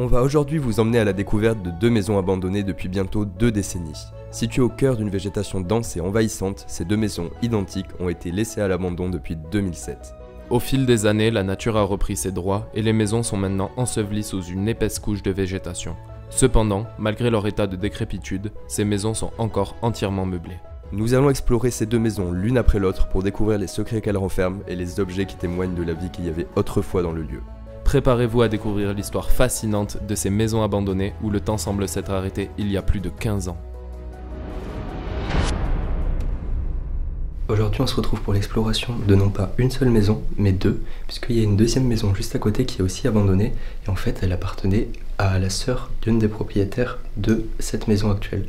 On va aujourd'hui vous emmener à la découverte de deux maisons abandonnées depuis bientôt 2 décennies. Situées au cœur d'une végétation dense et envahissante, ces deux maisons identiques ont été laissées à l'abandon depuis 2007. Au fil des années, la nature a repris ses droits et les maisons sont maintenant ensevelies sous une épaisse couche de végétation. Cependant, malgré leur état de décrépitude, ces maisons sont encore entièrement meublées. Nous allons explorer ces deux maisons l'une après l'autre pour découvrir les secrets qu'elles renferment et les objets qui témoignent de la vie qu'il y avait autrefois dans le lieu. Préparez-vous à découvrir l'histoire fascinante de ces maisons abandonnées où le temps semble s'être arrêté il y a plus de 15 ans. Aujourd'hui on se retrouve pour l'exploration de non pas une seule maison, mais deux, puisqu'il y a une deuxième maison juste à côté qui est aussi abandonnée, et en fait elle appartenait à la sœur d'une des propriétaires de cette maison actuelle.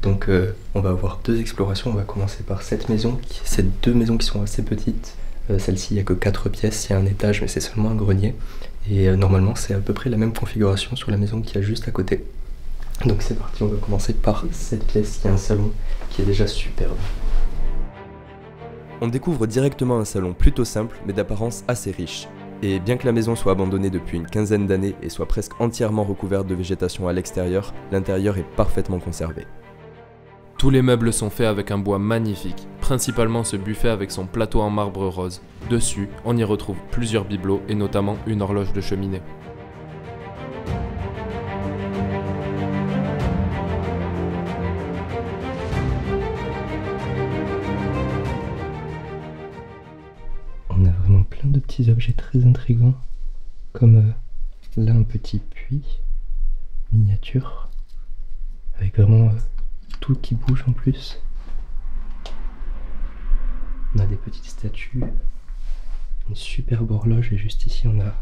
Donc on va avoir deux explorations, on va commencer par cette maison, ces deux maisons qui sont assez petites. Celle-ci il n'y a que 4 pièces, il y a un étage mais c'est seulement un grenier. Et normalement c'est à peu près la même configuration sur la maison qui est juste à côté. Donc c'est parti, on va commencer par cette pièce qui a un salon qui est déjà superbe. On découvre directement un salon plutôt simple mais d'apparence assez riche. Et bien que la maison soit abandonnée depuis une quinzaine d'années et soit presque entièrement recouverte de végétation à l'extérieur, l'intérieur est parfaitement conservé. Tous les meubles sont faits avec un bois magnifique, principalement ce buffet avec son plateau en marbre rose. Dessus, on y retrouve plusieurs bibelots et notamment une horloge de cheminée. On a vraiment plein de petits objets très intrigants, comme là un petit puits miniature, avec vraiment tout qui bouge en plus. On a des petites statues, une superbe horloge et juste ici on a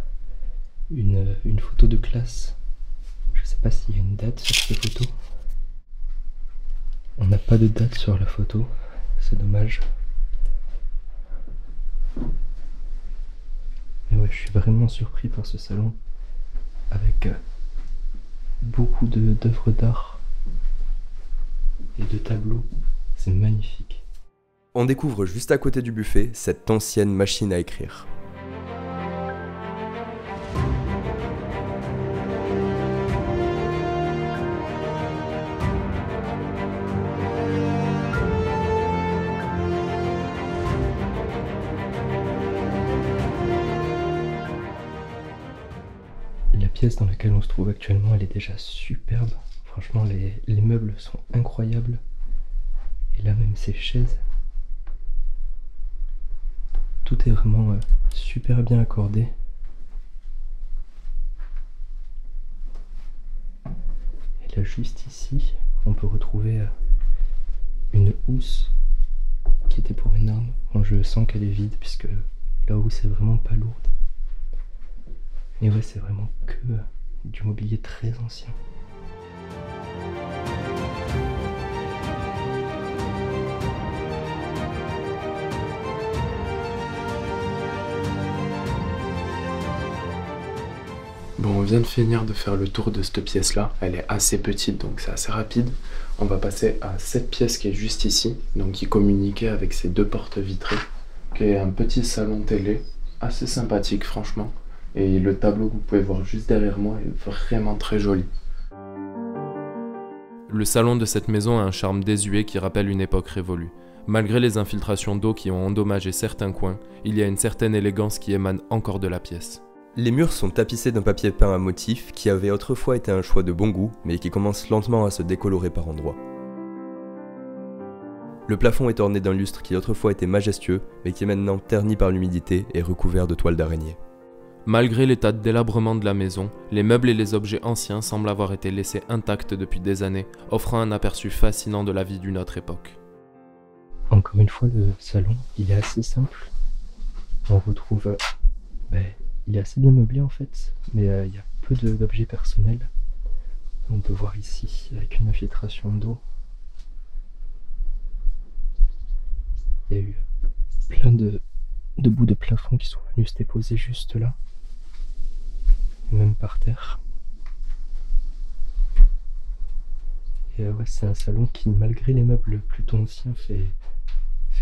une photo de classe. Je sais pas s'il y a une date sur cette photo. On n'a pas de date sur la photo, c'est dommage. Mais ouais, je suis vraiment surpris par ce salon avec beaucoup d'œuvres d'art et de tableaux, c'est magnifique. On découvre juste à côté du buffet cette ancienne machine à écrire. La pièce dans laquelle on se trouve actuellement, elle est déjà superbe. Franchement, les meubles sont incroyables. Et là, même ces chaises. Tout est vraiment super bien accordé. Et là, juste ici, on peut retrouver une housse qui était pour une arme. Bon, je sens qu'elle est vide puisque la housse est vraiment pas lourde. Et ouais, c'est vraiment que du mobilier très ancien. Bon, on vient de finir de faire le tour de cette pièce-là. Elle est assez petite, donc c'est assez rapide. On va passer à cette pièce qui est juste ici, donc qui communiquait avec ces deux portes vitrées, qui est un petit salon télé, assez sympathique franchement. Et le tableau que vous pouvez voir juste derrière moi est vraiment très joli. Le salon de cette maison a un charme désuet qui rappelle une époque révolue. Malgré les infiltrations d'eau qui ont endommagé certains coins, il y a une certaine élégance qui émane encore de la pièce. Les murs sont tapissés d'un papier peint à motifs qui avait autrefois été un choix de bon goût, mais qui commence lentement à se décolorer par endroits. Le plafond est orné d'un lustre qui autrefois était majestueux, mais qui est maintenant terni par l'humidité et recouvert de toiles d'araignée. Malgré l'état de délabrement de la maison, les meubles et les objets anciens semblent avoir été laissés intacts depuis des années, offrant un aperçu fascinant de la vie d'une autre époque. Encore une fois, le salon, il est assez simple. On retrouve... il est assez bien meublé en fait, mais il y a peu d'objets personnels. On peut voir ici, avec une infiltration d'eau, il y a eu plein de bouts de plafond qui sont venus se déposer juste là, même par terre. Et ouais, c'est un salon qui, malgré les meubles plutôt anciens, fait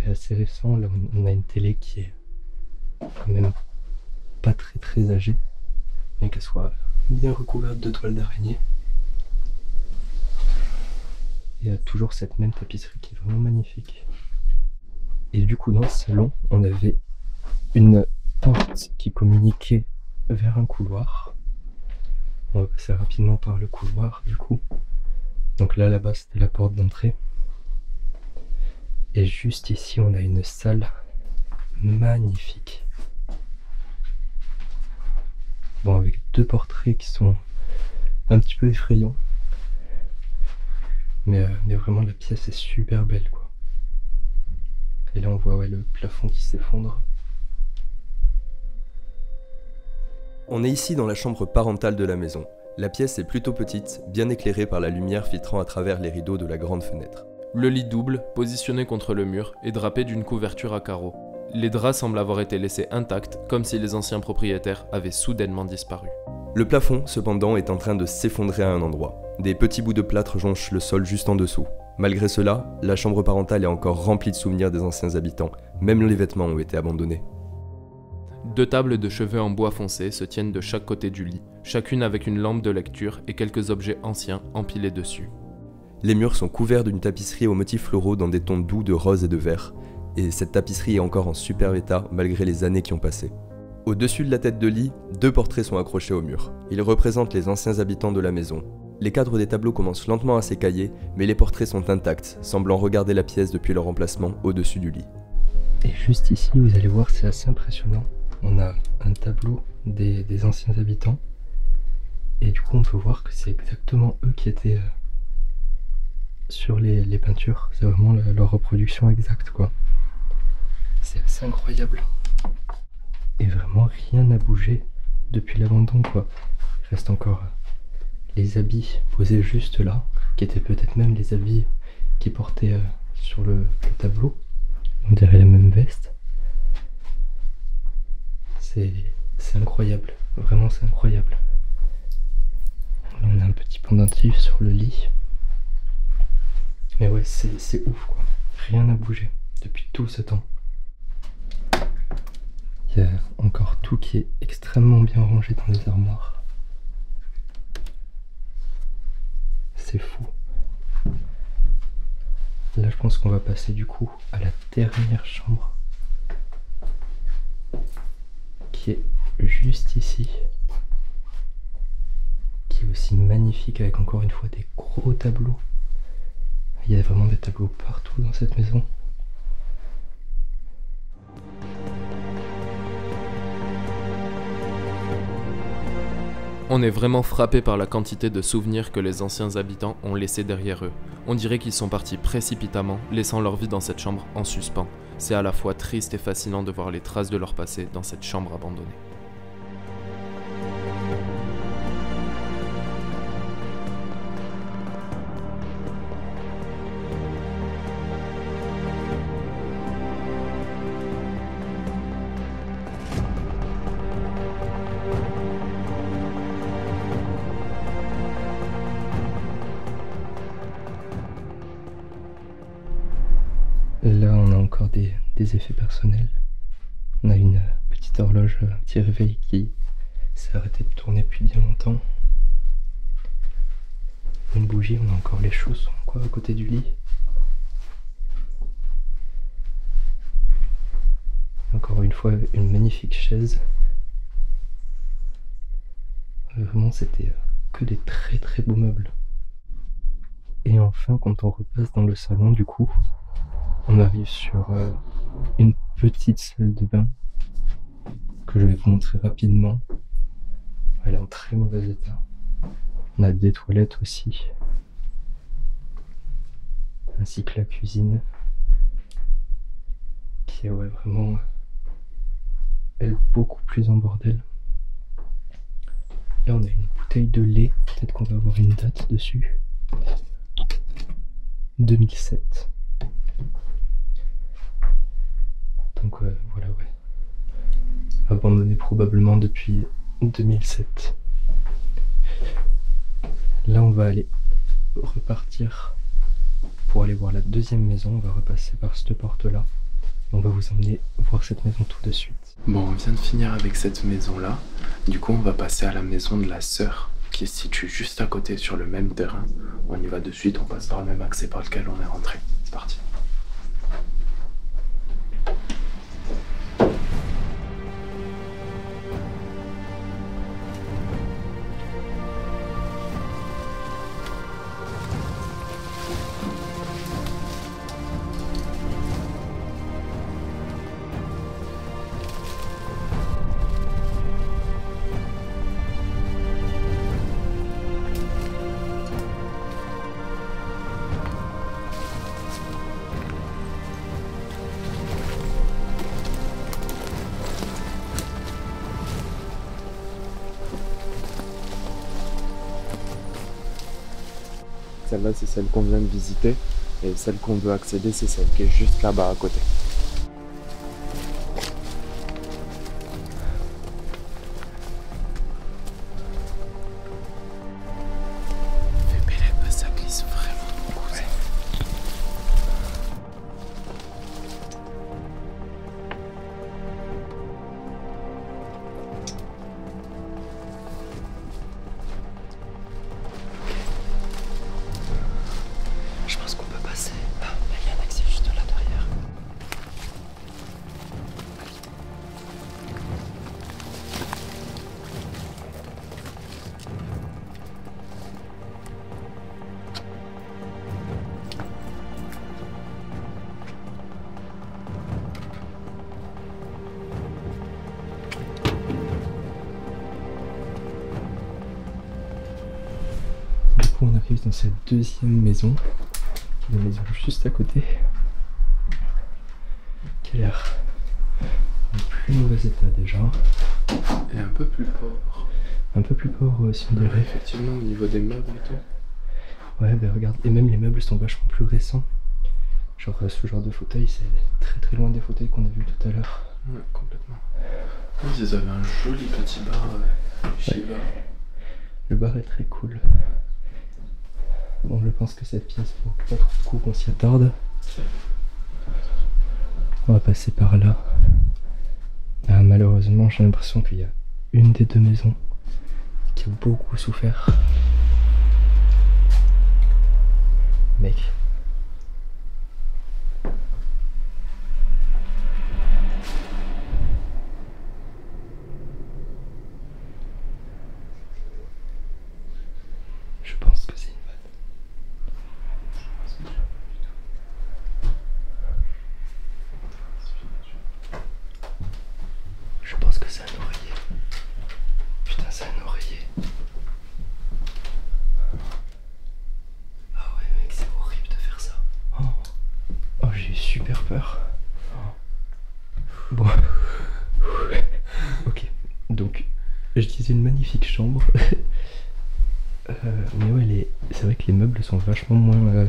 assez récent. Là, on a une télé qui est quand même pas très âgée, bien qu'elle soit bien recouverte de toiles d'araignée. Il y a toujours cette même tapisserie qui est vraiment magnifique. Et du coup, dans le salon, on avait une porte qui communiquait vers un couloir. On va passer rapidement par le couloir du coup. Donc là-bas, c'était la porte d'entrée. Et juste ici, on a une salle magnifique. Bon, avec deux portraits qui sont un petit peu effrayants. Mais vraiment, la pièce est super belle, quoi. Et là, on voit le plafond qui s'effondre. On est ici dans la chambre parentale de la maison. La pièce est plutôt petite, bien éclairée par la lumière filtrant à travers les rideaux de la grande fenêtre. Le lit double, positionné contre le mur, est drapé d'une couverture à carreaux. Les draps semblent avoir été laissés intacts, comme si les anciens propriétaires avaient soudainement disparu. Le plafond, cependant, est en train de s'effondrer à un endroit. Des petits bouts de plâtre jonchent le sol juste en dessous. Malgré cela, la chambre parentale est encore remplie de souvenirs des anciens habitants. Même les vêtements ont été abandonnés. 2 tables de chevet en bois foncé se tiennent de chaque côté du lit, chacune avec une lampe de lecture et quelques objets anciens empilés dessus. Les murs sont couverts d'une tapisserie aux motifs floraux dans des tons doux de rose et de vert, et cette tapisserie est encore en super état malgré les années qui ont passé. Au-dessus de la tête de lit, 2 portraits sont accrochés au mur. Ils représentent les anciens habitants de la maison. Les cadres des tableaux commencent lentement à s'écailler, mais les portraits sont intacts, semblant regarder la pièce depuis leur emplacement au-dessus du lit. Et juste ici, vous allez voir, c'est assez impressionnant. On a un tableau des anciens habitants. Et du coup, on peut voir que c'est exactement eux qui étaient sur les peintures. C'est vraiment leur reproduction exacte, quoi. C'est assez incroyable. Et vraiment, rien n'a bougé depuis l'abandon, quoi. Il reste encore les habits posés juste là, qui étaient peut-être même les habits qui portaient sur le tableau. On dirait la même veste. C'est incroyable, vraiment c'est incroyable. Là on a un petit pendentif sur le lit. Mais ouais, c'est ouf quoi. Rien n'a bougé depuis tout ce temps. Il y a encore tout qui est extrêmement bien rangé dans les armoires. C'est fou. Là je pense qu'on va passer du coup à la dernière chambre, qui est juste ici, qui est aussi magnifique avec encore une fois des gros tableaux. Il y a vraiment des tableaux partout dans cette maison. On est vraiment frappé par la quantité de souvenirs que les anciens habitants ont laissés derrière eux. On dirait qu'ils sont partis précipitamment, laissant leur vie dans cette chambre en suspens. C'est à la fois triste et fascinant de voir les traces de leur passé dans cette chambre abandonnée. Là, on a encore des effets personnels. On a une petite horloge, un petit réveil qui s'est arrêté de tourner depuis bien longtemps. Une bougie, on a encore les chaussons quoi, à côté du lit. Encore une fois, une magnifique chaise. Vraiment, c'était que des très très beaux meubles. Et enfin, quand on repasse dans le salon, du coup, on arrive sur une petite salle de bain que je vais vous montrer rapidement. Elle est en très mauvais état. On a des toilettes aussi, ainsi que la cuisine, qui est vraiment, elle, beaucoup plus en bordel. Là on a une bouteille de lait, peut-être qu'on va avoir une date dessus. 2007. Donc voilà, ouais. Abandonné probablement depuis 2007. Là on va aller repartir pour aller voir la deuxième maison. On va repasser par cette porte là. On va vous emmener voir cette maison tout de suite. Bon, on vient de finir avec cette maison-là. Du coup, on va passer à la maison de la sœur, qui est située juste à côté sur le même terrain. On y va de suite, on passe par le même accès par lequel on est rentré. C'est parti. Celle-là, c'est celle qu'on vient de visiter. Et celle qu'on veut accéder, c'est celle qui est juste là-bas à côté. Ça glisse vraiment beaucoup. Ouais. Je pense qu'on peut passer. Ah, il y a un accès juste là derrière. Du coup, on arrive dans cette deuxième maison. La maison juste à côté, qui a l'air en plus mauvais état déjà. Et un peu plus pauvre. Un peu plus pauvre aussi, on dirait. Effectivement, au niveau des meubles et tout. Ouais, bah regarde, et même les meubles sont vachement plus récents. Genre ce genre de fauteuil, c'est très très loin des fauteuils qu'on a vus tout à l'heure. Ouais, complètement. Ils avaient un joli petit bar Shiva. Le bar est très cool. Bon, je pense que cette pièce vaut pas trop le coup qu'on s'y attarde. On va passer par là. Ah, malheureusement, j'ai l'impression qu'il y a une des deux maisons qui a beaucoup souffert. Mec. Je pense que c'est une vanne. Je pense que c'est un oreiller. Putain, c'est un oreiller. Ah ouais, mec, c'est horrible de faire ça. Oh, j'ai eu super peur. Bon. Ok. Donc, je disais une magnifique chambre. Mais ouais, c'est vrai que les meubles sont vachement moins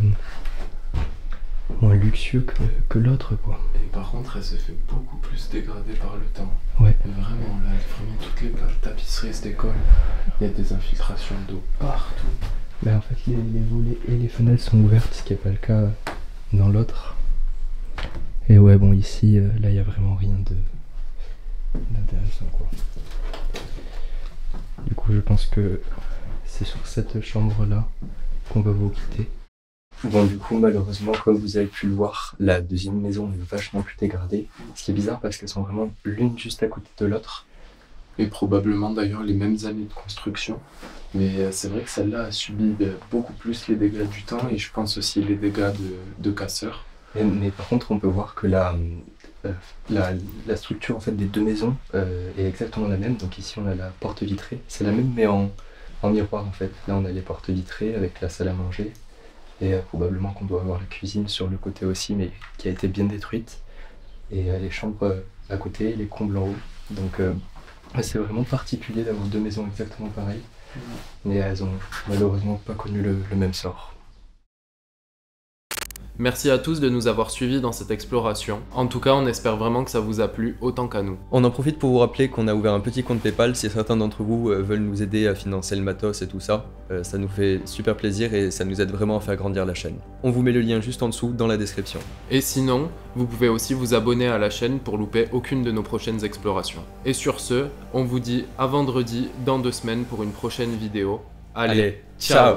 luxueux que l'autre, quoi. Et par contre, elle s'est fait beaucoup plus dégrader par le temps. Ouais. Et vraiment, là, vraiment toutes les tapisseries se décollent. Il y a des infiltrations d'eau partout. Bah en fait, les volets et les fenêtres sont ouvertes, ce qui n'est pas le cas dans l'autre. Et ouais, bon, ici, là, il n'y a vraiment rien d'intéressant, quoi. Du coup, je pense que c'est sur cette chambre-là qu'on va vous quitter. Bon, du coup, malheureusement, comme vous avez pu le voir, la deuxième maison est vachement plus dégradée. Ce qui est bizarre parce qu'elles sont vraiment l'une juste à côté de l'autre. Et probablement d'ailleurs les mêmes années de construction. Mais c'est vrai que celle-là a subi beaucoup plus les dégâts du temps et je pense aussi les dégâts de casseurs. Mais par contre, on peut voir que la structure en fait, des deux maisons est exactement la même. Donc ici, on a la porte vitrée. C'est la même, mais en miroir en fait. Là, on a les portes vitrées avec la salle à manger. Et probablement qu'on doit avoir la cuisine sur le côté aussi, mais qui a été bien détruite. Et les chambres à côté, les combles en haut. Donc c'est vraiment particulier d'avoir deux maisons exactement pareilles. Mais elles ont malheureusement pas connu le même sort. Merci à tous de nous avoir suivis dans cette exploration. En tout cas, on espère vraiment que ça vous a plu autant qu'à nous. On en profite pour vous rappeler qu'on a ouvert un petit compte PayPal si certains d'entre vous veulent nous aider à financer le matos et tout ça. Ça nous fait super plaisir et ça nous aide vraiment à faire grandir la chaîne. On vous met le lien juste en dessous dans la description. Et sinon, vous pouvez aussi vous abonner à la chaîne pour louper aucune de nos prochaines explorations. Et sur ce, on vous dit à vendredi dans 2 semaines pour une prochaine vidéo. Allez, ciao.